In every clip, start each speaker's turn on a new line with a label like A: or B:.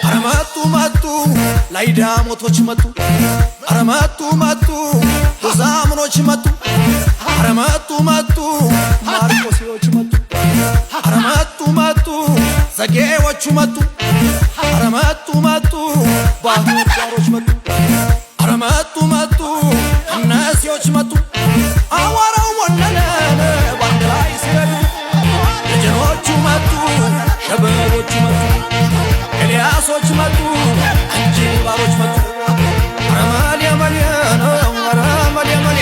A: አረመቱ መቱ ላይዳሞቶች መቱ አረመቱ መቱ ዛምኖች መቱ አረመቱ መቱ ማርቆሲዎች መቱ አረመቱ መቱ ዘጌዎቹ መቱ አረመቱ መቱ ባህርዳሮች መቱ አረመቱ መቱ እነሲዎች መቱ አዋራው ወለለ ባንድ ላይ ሲረዱ ደጀኖቹ መቱ ሸበሎቹ መቱ ኤልያሶች መጡ እንጂባሮች መጡ አረማል ያማልያኖ አረማል ያማል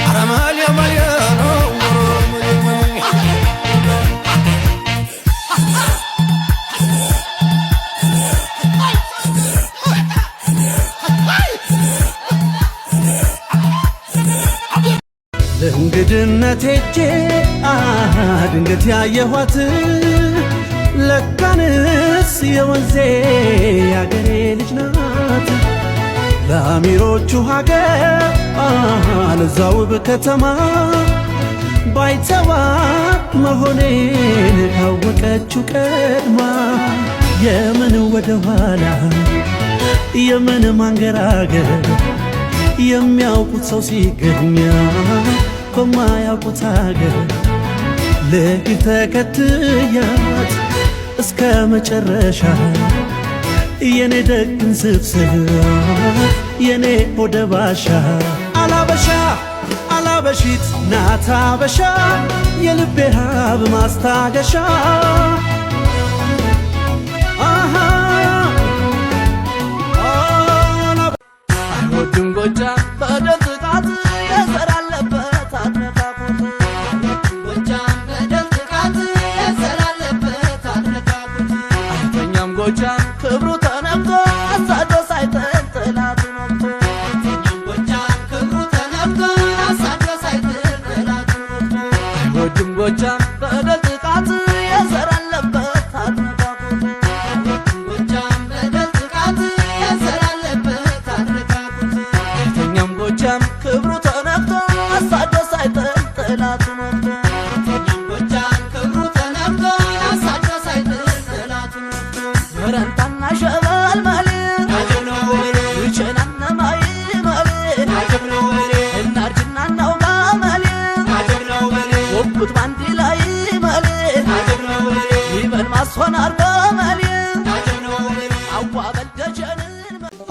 A: አረማል ያማልያኖ
B: ለእንግድነት ሄጄ ድንገት ያየኋት ለካንስ የወንዜ ያገሬ ልጅ ናት ለአሚሮቹ ሀገር ለዛው በከተማ ባይተዋት መሆኔን ካወቀችው ቀድማ የምን ወደ ኋላ የምን ማንገራገር የሚያውቁት ሰው ሲገኛ በማያውቁት ሀገር ልሂድ ተከትያት እስከ መጨረሻ የኔ ደግን ስብስብ የኔ ሆደ ባሻ አላበሻ አላበሺት ናት አበሻ የልቤ ሀብ ማስታገሻ አይወድም ጎጃም በደል ጥቃት የዘር አለበት አትነካኩት ጎጃም በደል ጥቃት የዘር አለበት አትነካኩት አይተኛም ጎጃም ክብሩ ተነክቶ አሳዶ ሳይጥል ጠላቱን ወግቶ አይተኛም ጎጃም ክብሩ ተነክቶ አሳዶ ሳይጥል ጠላቱን ወግቶ አይወድም ጎጃም በደል ጥቃት የዘር አለበት አትነካኩት ጎጃም በደል ጥቃት የዘር አለበት አትነካኩት አይተኛም ጎጃም ክብሩ ተነክቶ አሳዶ ሳይጥል ጠላቱን ወግቶ አይተኛም ጎጃም ክብሩ ተነክቶ አሳዶ ሳይጥል ጠላቱን ወግቶ ወረንታና ሸበል ማለት አጀብ ነው ወሬ ይቸናና ማይ ማለት አጀብ ነው ወሬ እናርጅና እናውጋ ማለት አጀብ ነው ወሬ ወቁት ባንዲ ላይ ማለት አጀብ ነው ወሬ ይበል ማስሆን አርጎ ማለት አጀብ ነው ወሬ አዋበል ደጀንን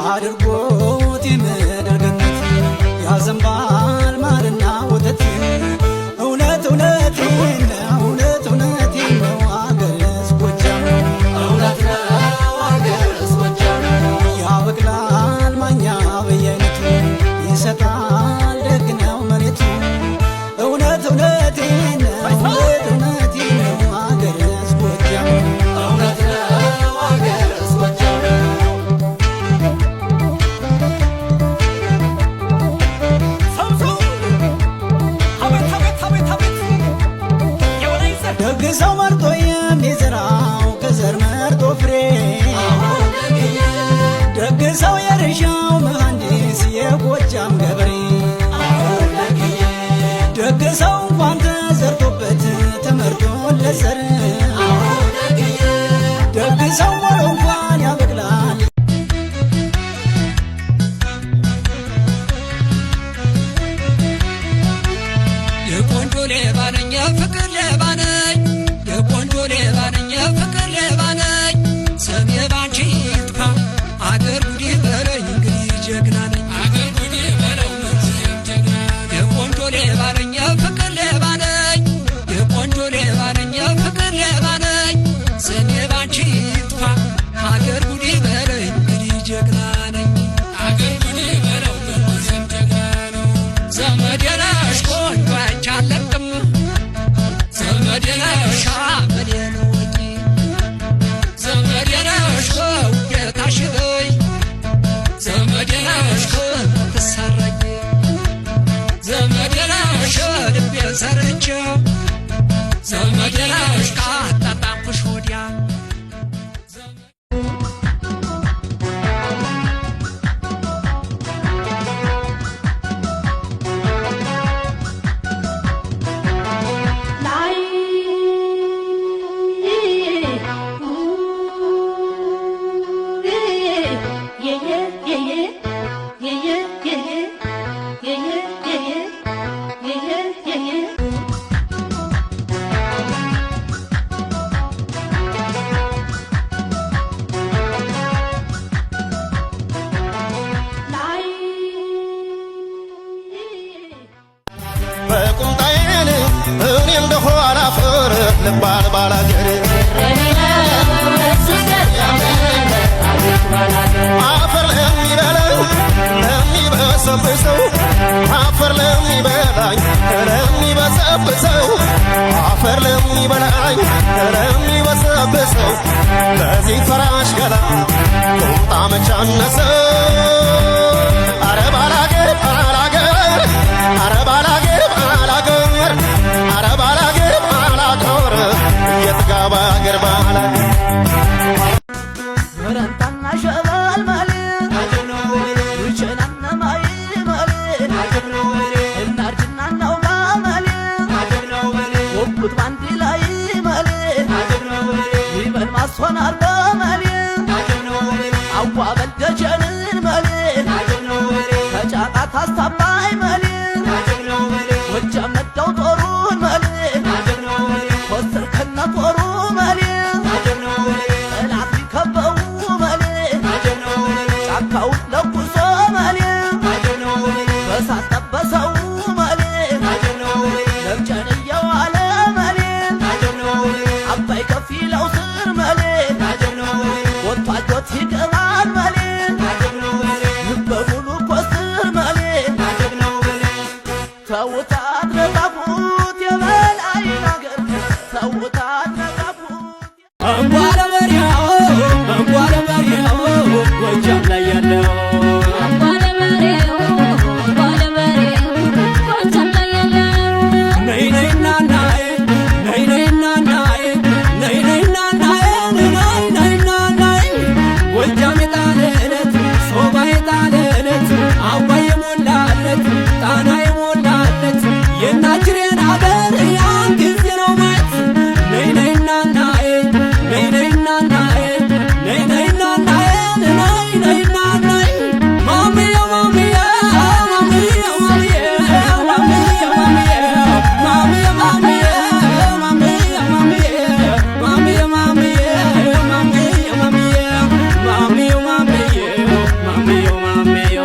C: አድርጎት የምደርገነት ያዘንባል ማርና ወተት እውነት እውነት ነው እውነት እውነት ነው አገርስ ጎጃም እውነት ነው አገርስ ጎጃም ያበቅላል ማኛ በየአይነቱ ይሰጣል ደግ ነው መሬቱ እውነት እውነት ነው እውነት እውነት ነው አገርስ ጎጃም እውነት ነው አገርስ ጎጃም ደግ ሰው መርጦ የሚዘራው ከዘር መርጦ ፍሬ ደግ ሰው የርሻው መሐንዲስ የጎጃም ገበሬ ደግ ሰው እንኳን ተዘርቶበት ተመርጦለት ዘር ደግ ሰው ሞሎ እንኳን ያበቅላል
D: የቆንጆ ሌባ ነኝ የፍቅር ሌባ ነኝ የቆንጆ ሌባ ነኝ የፍቅር ሌባ ነኝ ስሜ ባንቺ ይጥፋ አገር ጉዴ በለኝ እንግዲህ ጀግና ነኝ አገር ጉዴ በለው ጀግና የቆንጆ ሌባ ነኝ የፍቅር ሌባ ነኝ የቆንጆ ሌባ ነኝ የፍቅር ሌባ ነኝ ስሜ ባንቺ ይጥፋ
E: ልባል ባላገር አፈር ለሚበላኝ ለሚበሰብሰው አፈር ለሚበላኝ ለሚበሰብሰው አፈር ለሚበላኝ ለሚበሰብሰው ለዚህ ፈራሽ ገላ ቁጣ መቻነሰው አረ ባላገር ባላገር አረ ባላገር ባላገር አረ ባላገር ባላገር የትጋባ አገር ባላ
B: ረንታና ሸበል ማለ ዩቸናና ማይ ማለ እናርጅና ነው ማለ ወቁት ባንዲ ላይ ማለ ይበል ማስሆን አርባ ማለ አዋ በልደጀንን ማለ ከጫቃት አስታባይ ማለ ወጃም ነዳው ጦሩን ማለ ኮስር ከነ ጦሩ ማለ ጠላት ቢከበው ጫካውን ለኩሶ ማለ በሳት ጠበሰው ማለ ለምጨን እየዋለ ማለ አባይ ከፊለው ስር ማለ ወታጆት ይገባል ማለ በሙሉ ኮስር ማለ ተውታ አድረጋፉት የበላይ ነገር ተውታ አድረጋፉት
C: እንኳን መሪያው ጎጃም ላይ ያለው ጎጃም የጣለለት ሶባ የጣለለት አባይ የሞላለት ጣና የሞላለት የናችሬን አገር ያን ጊዜ ነው ማየት ነይ ነይና ናዬ ነይ ነይና ናዬ ነይ ነይና ናዬ ነይ ነይና ናዬ ማሚያ ማሚያ ማሚያ ማሚያ ማሚያ ማሚያ ማሚያ ማሚያ ማሚያ ማሚያ ማሚያ ማሚያ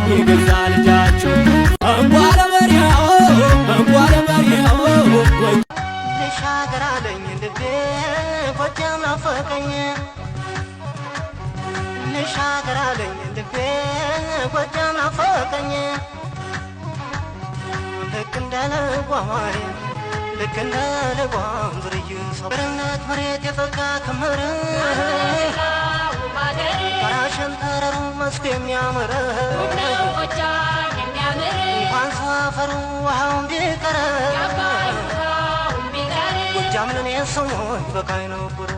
C: የገዛ ልጃቸው እንኳን መሪያው
E: ልሻገር አለኝ ልቤ ጎጃም ናፈቀኝ ልሻገር አለኝ ልቤ ጎጃም ናፈቀኝ ልክ እንደ ልጓማይ ልክ እንደ ልጓም ዝርዩ ሰብርነት መሬት የፈካ ክምር ራሽን ተረሩ መስክ የሚያምር እንኳን ሰፈሩ ውሃውን ቢቀረ ጎጃም ለኔ ስሙ ይበቃኝ ነበር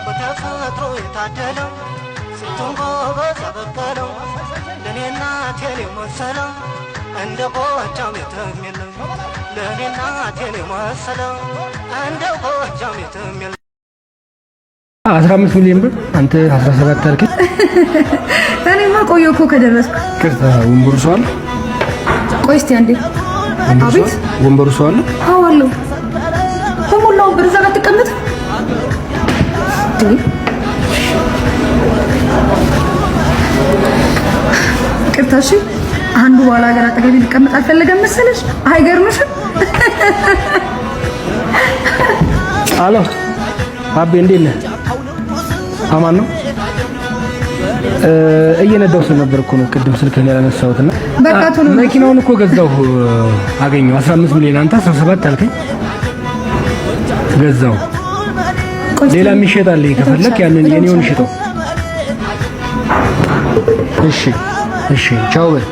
E: በተፈጥሮ የታደለው ስንቱን ጎበዝ ያበቀለው ለኔና ቴሌ መሰለው እንደ ጎጃም የትም የለም ለኔና ቴሌ መሰለው እንደ ጎጃም የትም የለም
F: 15 ሚሊዮን ብር አንተ 17 አልከኝ።
G: እኔማ ቆየሁ እኮ ከደረስኩ።
F: ቅርታ ወንበሩ ሰው አለ?
G: ቆይ እስቲ አንዴ። አቤት
F: ወንበሩ ሰው አለ?
G: አዎ አለው። በሞላ ወንበር እዛ ጋር ተቀመጥ። ቅርታ እሺ። አንዱ በኋላ ሀገር አጠገቤ ሊቀመጥ አልፈለገም መሰለሽ? አይገርምሽም?
F: አሎ አቤ እንዴት ነህ? አማን ነው። እየነዳው ስለነበር እኮ ነው ቅድም ስልክህን ያላነሳሁትና
G: በቃ ቶሎ
F: መኪናውን እኮ ገዛሁ አገኘው 15 ሚሊዮን አንተ 17 አልከኝ ገዛው ሌላ የሚሸጣል ከፈለክ ያንን የኔውን ሽጠው እሺ እሺ ቻው በል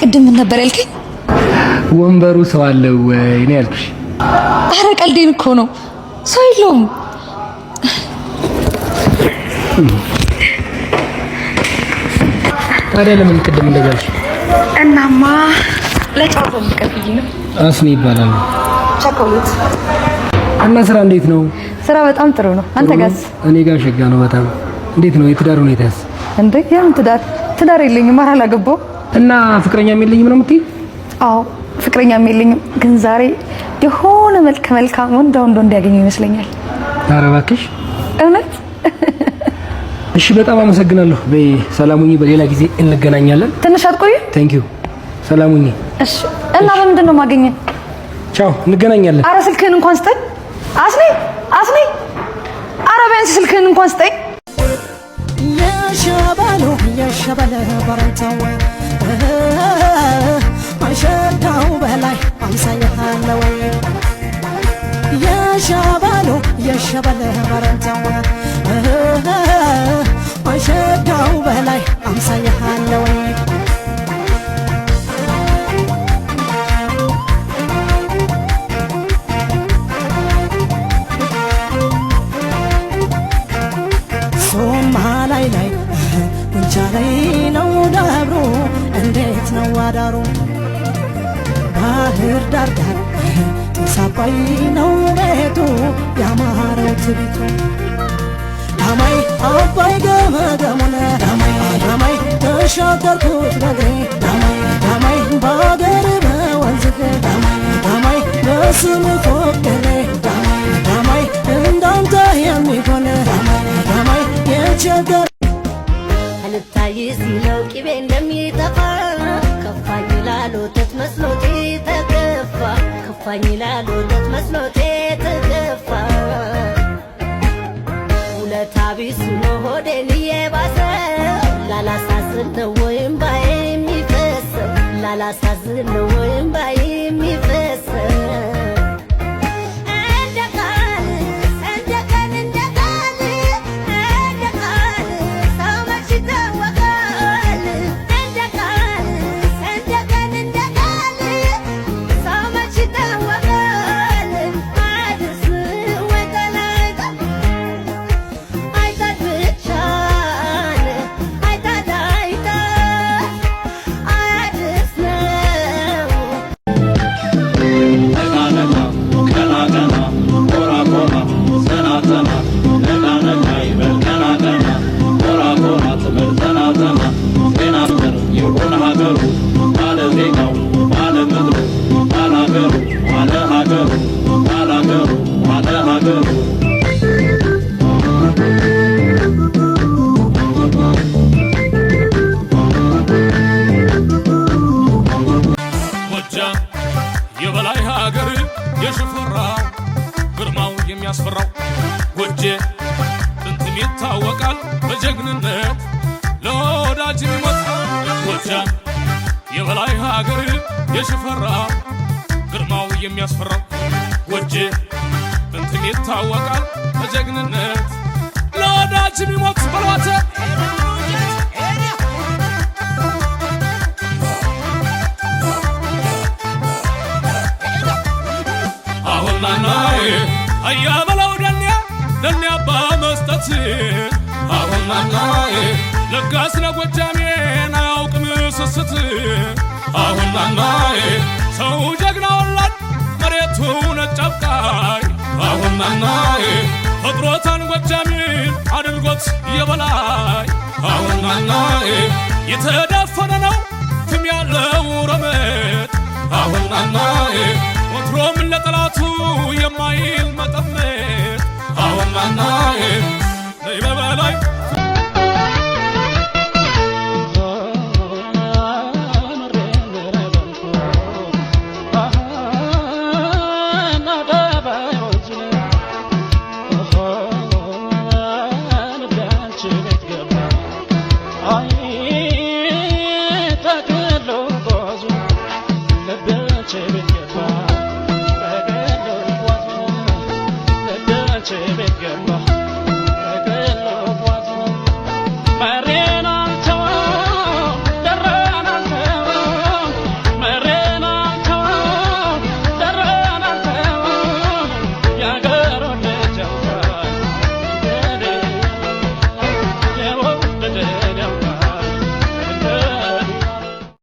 G: ቅድም ምን ነበር ያልከኝ?
F: ወንበሩ ሰው አለው ወይ ነው ያልኩሽ።
G: አረ ቀልዴን እኮ ነው ሰው የለውም።
F: ታዲያ ለምን ቅድም እንደዛልሽ?
G: እናማ ለጫወታው ልቀፍይ ነው።
F: አስኒ ይባላል።
G: ቸኮሌት
F: እና ስራ እንዴት ነው?
G: ስራ በጣም ጥሩ ነው። አንተ ጋርስ?
F: እኔ ጋር ሸጋ ነው በጣም። እንዴት ነው የትዳር ሁኔታስ?
G: እንዴ የምን ትዳር የለኝም፣ አላገባው
F: እና ፍቅረኛም የለኝም ነው የምትይ?
G: አዎ ፍቅረኛም የለኝም፣ ግን ዛሬ የሆነ መልካም ወንድ እንዲያገኝ ይመስለኛል።
F: ኧረ እባክሽ
G: እውነት?
F: እሺ በጣም አመሰግናለሁ። በይ ሰላሙኝ፣ በሌላ ጊዜ እንገናኛለን።
G: ትንሽ አትቆይ?
F: ቴንክ ዩ ሰላሙኝ።
G: እሺ እና በምንድን ነው የማገኘው?
F: ቻው እንገናኛለን።
G: ኧረ ስልክህን እንኳን ስጠኝ አስኔ ኧረ ቢያንስ ስልክህን እንኳን ስጠኝ።
C: የሸበለ በረንተው ማሸዳው በላይ አምሳያለ ወይ የሸበለ በረንተው ማሸዳው በላይ አምሳያለ ወይ ሶማላይ ላይ ጉንቻላይ ነው ዳብሮ እንዴት ነው አዳሩ ባህር ዳር ጢስ አባይ ነው ቤቱ ያማረው ትቢቱ ዳማይ አባይ ገመገሙነ ዳማይ ተሻገርኩት በግሬ ዳማይ በአገር በወንዝህ ዳማይ በስም ፎክሬ ዳማይ እንዳንተ የሚሆን ዳማይ የቸገር
H: አልታይ ሲለው ቅቤ እንደሚጠፋ ከፋኝ ላሎተት መስሎቴ ተገፋ ከፋኝ ላሎተት መስሎቴ ተገፋ ውለታ ቢሱ ነው ሆዴን እየባሰው ላላሳዝን ነው ወይም ባይ የሚፈሰው ላላሳዝን ነው ወይም ባይ የሚፈሰው
I: የበላይ ሀገር የሽፈራው ግርማው የሚያስፈራው ጎጄ ጥንትም ይታወቃል በጀግንነት ለወዳጅ የሚሞት ጎጃም የበላይ ሀገር የሽፈራው ግርማው የሚያስፈራው ጎጄ ጥንትም ይታወቃል በጀግንነት ለወዳጅ የሚሞት በሏተ አሁናናዬ አያበላው ደኔ አባ መስጠት አሁናናዬ ለጋስ ነጎጃሜን አያውቅም ስስት አሁናናዬ ሰው ጀግና ወላድ መሬቱ ነጭ አብቃይ አሁናናዬ ፈጥሮታን ጎጃሜን አድርጎት የበላይ አሁናናዬ የተዳፈነ ነው ትም ያለው ረመድ አሁናናዬ ወትሮም ለጠላቱ የማይል መጠመድ አሁናናዬ ነይ በበላይ